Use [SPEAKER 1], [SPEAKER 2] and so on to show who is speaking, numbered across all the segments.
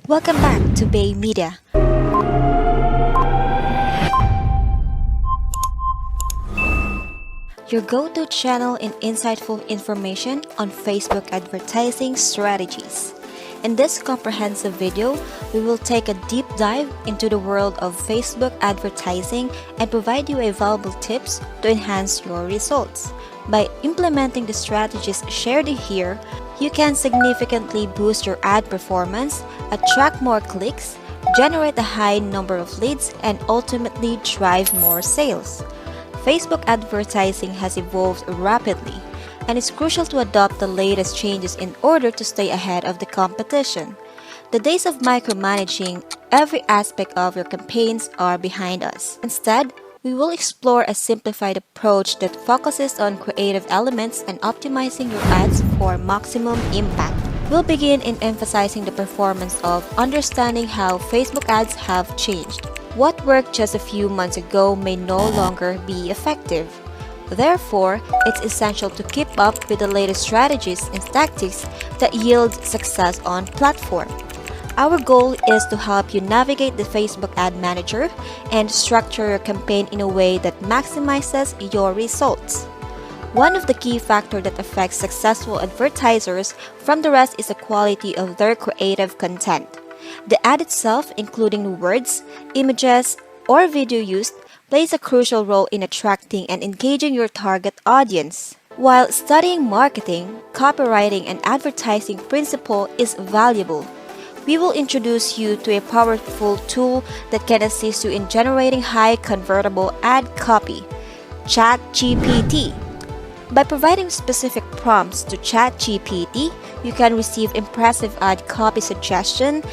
[SPEAKER 1] Welcome back to Bay Media. Your go-to channel in insightful information on Facebook advertising strategies. In this comprehensive video, we will take a deep dive into the world of Facebook advertising and provide you valuable tips to enhance your results. By implementing the strategies shared here, you can significantly boost your ad performance, attract more clicks, generate a high number of leads, and ultimately drive more sales. Facebook advertising has evolved rapidly, and it's crucial to adopt the latest changes in order to stay ahead of the competition. The days of micromanaging every aspect of your campaigns are behind us. Instead, we will explore a simplified approach that focuses on creative elements and optimizing your ads for maximum impact. We'll begin in emphasizing the performance of understanding how Facebook ads have changed. What worked just a few months ago may no longer be effective. Therefore, it's essential to keep up with the latest strategies and tactics that yield success on platform. Our goal is to help you navigate the Facebook Ad Manager and structure your campaign in a way that maximizes your results. One of the key factors that affects successful advertisers from the rest is the quality of their creative content. The ad itself, including words, images, or video used, plays a crucial role in attracting and engaging your target audience. While studying marketing, copywriting, and advertising principle is valuable, we will introduce you to a powerful tool that can assist you in generating high convertible ad copy, ChatGPT. By providing specific prompts to ChatGPT, you can receive impressive ad copy suggestion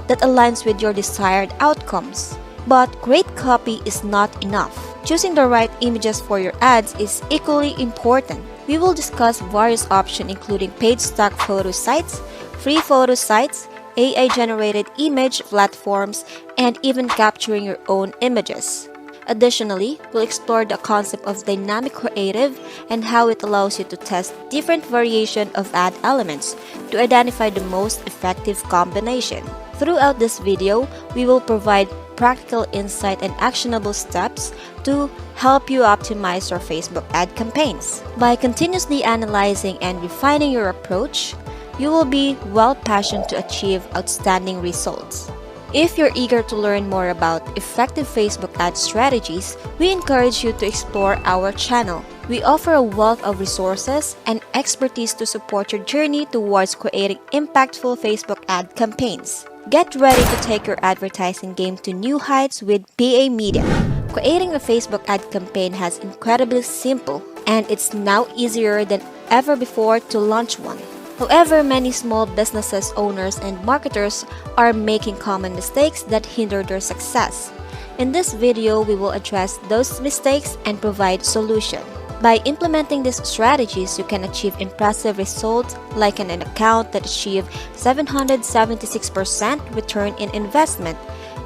[SPEAKER 1] that aligns with your desired outcomes. But great copy is not enough. Choosing the right images for your ads is equally important. We will discuss various options including paid stock photo sites, free photo sites, AI-generated image platforms, and even capturing your own images. Additionally, we'll explore the concept of dynamic creative and how it allows you to test different variations of ad elements to identify the most effective combination. Throughout this video, we will provide practical insight and actionable steps to help you optimize your Facebook ad campaigns. By continuously analyzing and refining your approach, you will be well-positioned to achieve outstanding results. If you're eager to learn more about effective Facebook ad strategies, we encourage you to explore our channel. We offer a wealth of resources and expertise to support your journey towards creating impactful Facebook ad campaigns. Get ready to take your advertising game to new heights with BA Media. Creating a Facebook ad campaign has incredibly simple, and it's now easier than ever before to launch one. However, many small businesses owners and marketers are making common mistakes that hinder their success. In this video, we will address those mistakes and provide solutions. By implementing these strategies, you can achieve impressive results like an account that achieved 776% return in investment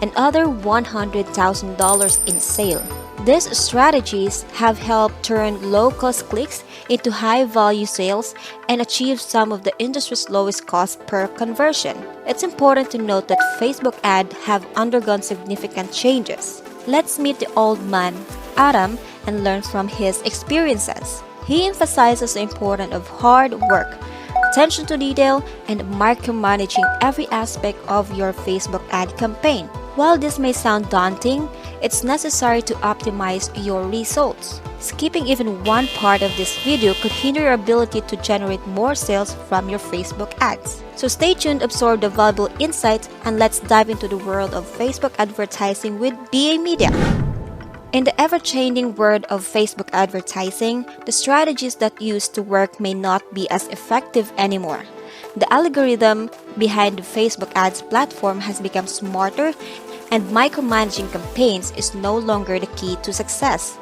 [SPEAKER 1] and other $100,000 in sale. These strategies have helped turn low-cost clicks into high-value sales and achieve some of the industry's lowest cost per conversion. It's important to note that Facebook ads have undergone significant changes. Let's meet the old man, Adam, and learn from his experiences. He emphasizes the importance of hard work, attention to detail, and micromanaging every aspect of your Facebook ad campaign. While this may sound daunting, it's necessary to optimize your results. Skipping even one part of this video could hinder your ability to generate more sales from your Facebook ads. So stay tuned, absorb the valuable insights, and let's dive into the world of Facebook advertising with BA Media. In the ever-changing world of Facebook advertising, the strategies that used to work may not be as effective anymore. The algorithm behind the Facebook ads platform has become smarter, and micromanaging campaigns is no longer the key to success.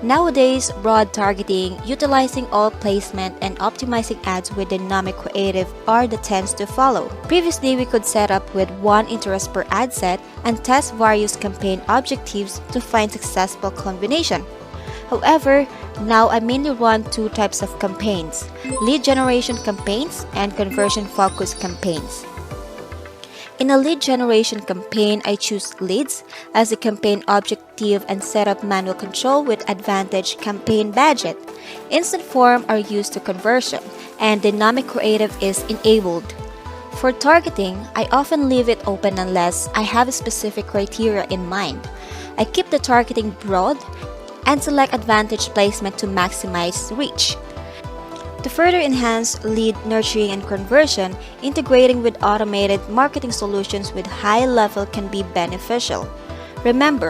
[SPEAKER 1] Nowadays, broad targeting, utilizing all placement, and optimizing ads with dynamic creative are the trends to follow. Previously, we could set up with one interest per ad set and test various campaign objectives to find successful combination. However, now I mainly run two types of campaigns: lead generation campaigns and conversion-focused campaigns. In a lead generation campaign, I choose leads as the campaign objective and set up manual control with Advantage Campaign Budget. Instant form are used to conversion, and dynamic creative is enabled. For targeting, I often leave it open unless I have a specific criteria in mind. I keep the targeting broad and select Advantage placement to maximize reach. To further enhance lead nurturing and conversion, integrating with automated marketing solutions with high level can be beneficial. Remember,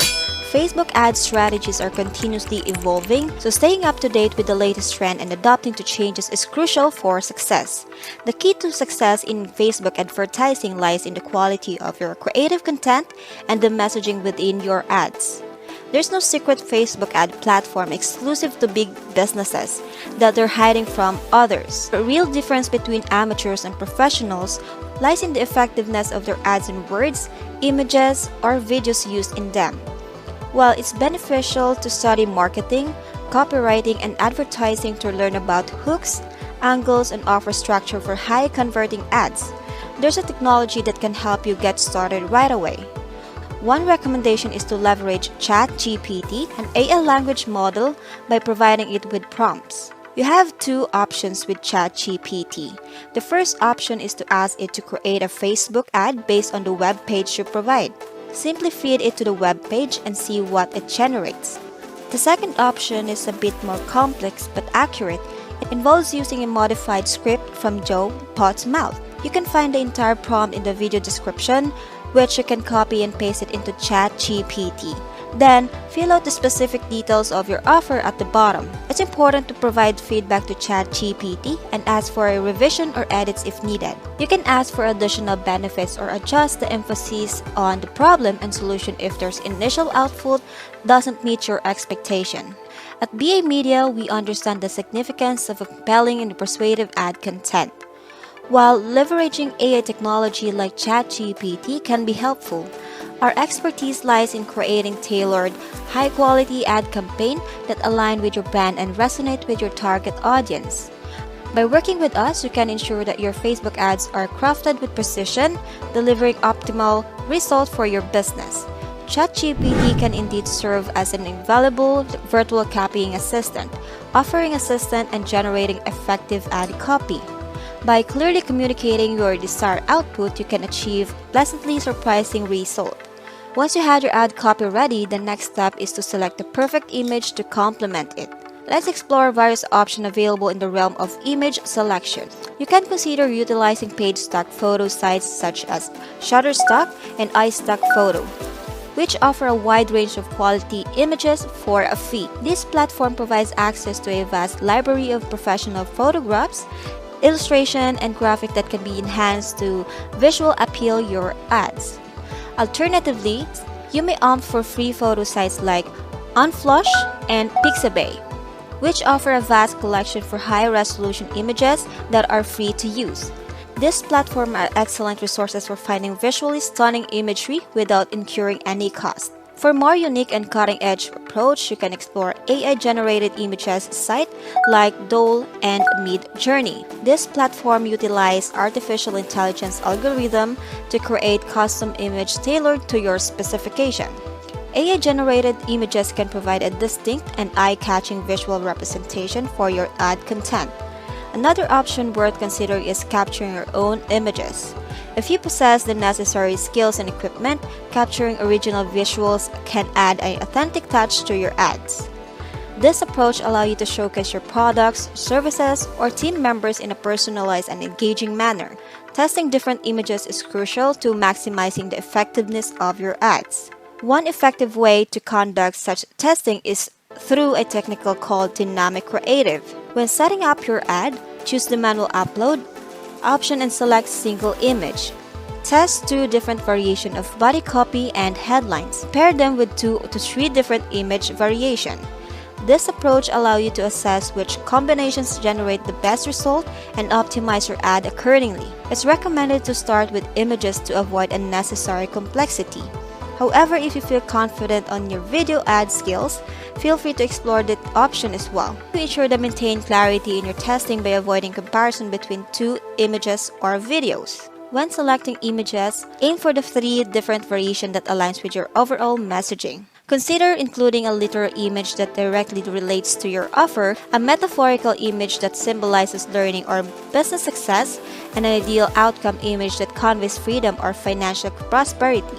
[SPEAKER 1] Facebook ad strategies are continuously evolving, so staying up to date with the latest trend and adapting to changes is crucial for success. The key to success in Facebook advertising lies in the quality of your creative content and the messaging within your ads. There's no secret Facebook ad platform exclusive to big businesses that they're hiding from others. The real difference between amateurs and professionals lies in the effectiveness of their ads in words, images, or videos used in them. While it's beneficial to study marketing, copywriting, and advertising to learn about hooks, angles, and offer structure for high converting ads, there's a technology that can help you get started right away. One recommendation is to leverage ChatGPT, an AI language model, by providing it with prompts. You have two options with ChatGPT. The first option is to ask it to create a Facebook ad based on the web page you provide. Simply feed it to the web page and see what it generates. The second option is a bit more complex but accurate. It involves using a modified script from Joe Potts' mouth. You can find the entire prompt in the video description, which you can copy and paste it into ChatGPT. Then, fill out the specific details of your offer at the bottom. It's important to provide feedback to ChatGPT and ask for a revision or edits if needed. You can ask for additional benefits or adjust the emphasis on the problem and solution if their initial output doesn't meet your expectation. At BA Media, we understand the significance of compelling and persuasive ad content. While leveraging AI technology like ChatGPT can be helpful, our expertise lies in creating tailored, high-quality ad campaigns that align with your brand and resonate with your target audience. By working with us, you can ensure that your Facebook ads are crafted with precision, delivering optimal results for your business. ChatGPT can indeed serve as an invaluable virtual copying assistant, offering assistance and generating effective ad copy. By clearly communicating your desired output, you can achieve pleasantly surprising results. Once you have your ad copy ready, the next step is to select the perfect image to complement it. Let's explore various options available in the realm of image selection. You can consider utilizing page stock photo sites such as Shutterstock and iStock Photo, which offer a wide range of quality images for a fee. This platform provides access to a vast library of professional photographs, illustration, and graphic that can be enhanced to visual appeal your ads. Alternatively, you may opt for free photo sites like Unsplash and Pixabay, which offer a vast collection for high-resolution images that are free to use. These platforms are excellent resources for finding visually stunning imagery without incurring any cost. For more unique and cutting-edge approach, you can explore AI-generated images sites like Dole and Midjourney. This platform utilizes artificial intelligence algorithm to create custom image tailored to your specification. AI-generated images can provide a distinct and eye-catching visual representation for your ad content. Another option worth considering is capturing your own images. If you possess the necessary skills and equipment, capturing original visuals can add an authentic touch to your ads. This approach allows you to showcase your products, services, or team members in a personalized and engaging manner. Testing different images is crucial to maximizing the effectiveness of your ads. One effective way to conduct such testing is through a technique called dynamic creative. When setting up your ad, choose the manual upload option and select single image. Test 2 different variations of body copy and headlines. Pair them with 2 to 3 different image variations. This approach allows you to assess which combinations generate the best result and optimize your ad accordingly. It's recommended to start with images to avoid unnecessary complexity. However, if you feel confident on your video ad skills, feel free to explore that option as well. To ensure to maintain clarity in your testing by avoiding comparison between 2 images or videos. When selecting images, aim for the 3 different variations that aligns with your overall messaging. Consider including a literal image that directly relates to your offer, a metaphorical image that symbolizes learning or business success, and an ideal outcome image that conveys freedom or financial prosperity.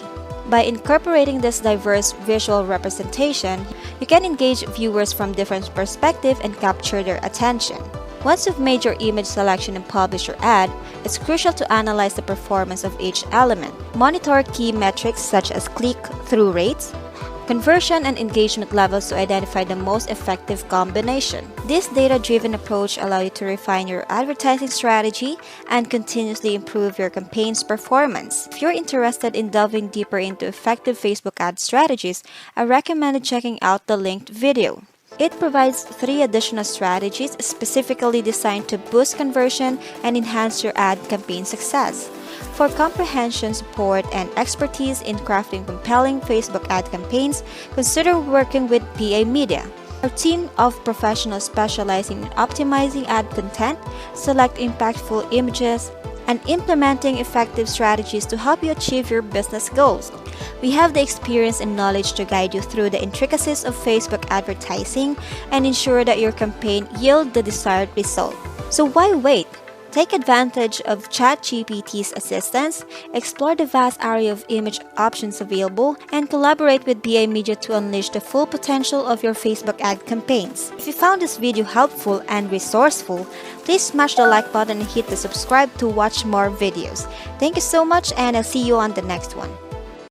[SPEAKER 1] By incorporating this diverse visual representation, you can engage viewers from different perspectives and capture their attention. Once you've made your image selection and publish your ad, it's crucial to analyze the performance of each element. Monitor key metrics such as click-through rates, conversion, and engagement levels to identify the most effective combination. This data-driven approach allows you to refine your advertising strategy and continuously improve your campaign's performance. If you're interested in delving deeper into effective Facebook ad strategies, I recommend checking out the linked video. It provides 3 additional strategies specifically designed to boost conversion and enhance your ad campaign success. For comprehension support and expertise in crafting compelling Facebook ad campaigns, consider working with PA Media. Our team of professionals specializing in optimizing ad content, select impactful images, and implementing effective strategies to help you achieve your business goals. We have the experience and knowledge to guide you through the intricacies of Facebook advertising and ensure that your campaign yields the desired result. So why wait? Take advantage of ChatGPT's assistance, explore the vast array of image options available, and collaborate with PA Media to unleash the full potential of your Facebook ad campaigns. If you found this video helpful and resourceful, please smash the like button and hit the subscribe to watch more videos. Thank you so much, and I'll see you on the next one.